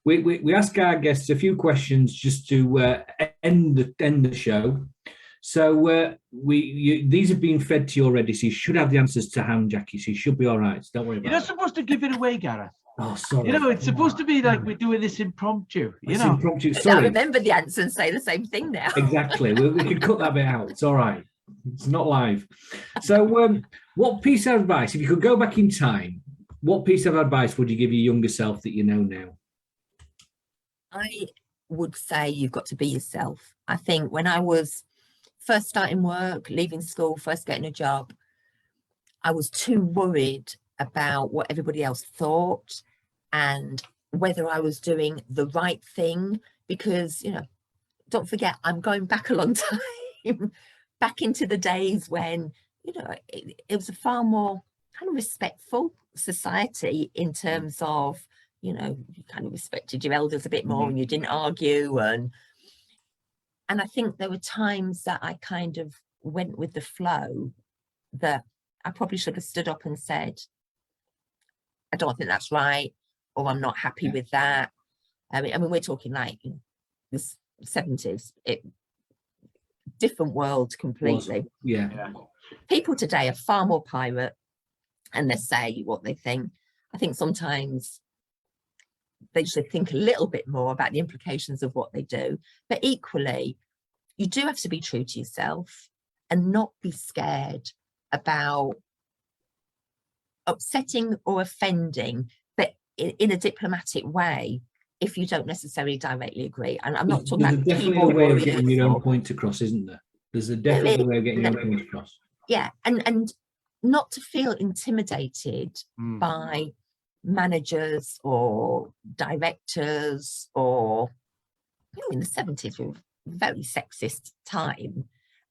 we ask our guests a few questions just to end the show. So these have been fed to you already, so you should have the answers to hand, Jackie. So you should be all right. So don't worry about it. You're not supposed to give it away, Gareth. Oh, sorry. You know, it's supposed to be like we're doing this impromptu. It's impromptu. Sorry. I remember the answer and say the same thing now. Exactly. We can cut that bit out. It's all right. It's not live. So what piece of advice, if you could go back in time, what piece of advice would you give your younger self that you know now? I would say you've got to be yourself. I think when I was first starting work, leaving school, first getting a job, I was too worried about what everybody else thought and whether I was doing the right thing, because, you know, don't forget, I'm going back a long time, back into the days when, you know, it was a far more kind of respectful society in terms of, you know, you kind of respected your elders a bit more and you didn't argue. And I think there were times that I kind of went with the flow that I probably should have stood up and said, I don't think that's right, or I'm not happy with that. I mean, we're talking like, you know, the 70s, different world completely. Yeah. People today are far more pirate and they say what they think. I think sometimes they should think a little bit more about the implications of what they do. But equally, you do have to be true to yourself and not be scared about upsetting or offending, but in a diplomatic way, if you don't necessarily directly agree. And I'm not talking about definitely a way of getting your own point across, isn't there? There's a definitely way of getting your own point across. Yeah, and not to feel intimidated by managers or directors, or, you know, in the 70s were a very sexist time,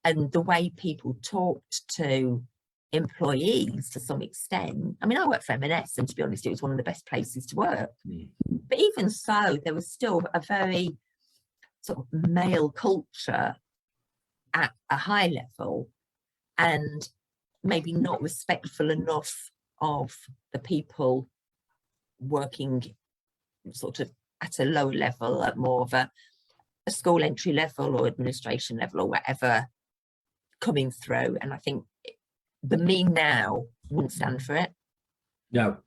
and the way people talked to employees to some extent. I mean, I worked for M&S, and to be honest, it was one of the best places to work. But even so, there was still a very sort of male culture at a high level, and maybe not respectful enough of the people working sort of at a lower level, at more of a school entry level or administration level or whatever coming through. And I think the me now wouldn't stand for it. No.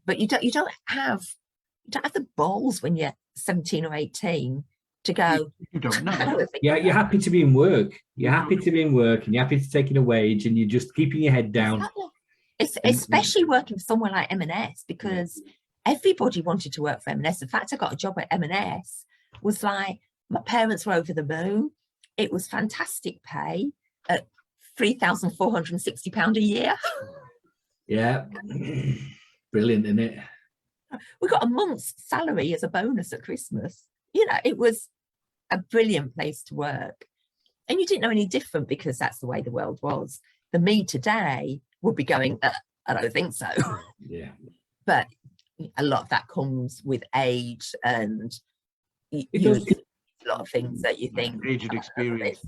But you don't have the balls when you're 17 or 18 to go. You don't know. Yeah, you're happy to be in work. You're happy to be in work, and you're happy to take in a wage, and you're just keeping your head down. Exactly. It's especially working for somewhere like M&S, because everybody wanted to work for M&S. The fact I got a job at M&S was like, my parents were over the moon. It was fantastic pay at £3,460 a year. Yeah. Brilliant, isn't it? We got a month's salary as a bonus at Christmas. You know, it was a brilliant place to work. And you didn't know any different, because that's the way the world was. The me today would be going, I don't think so. Yeah. But a lot of that comes with age, and you does. a lot of things that you think. Age and experience.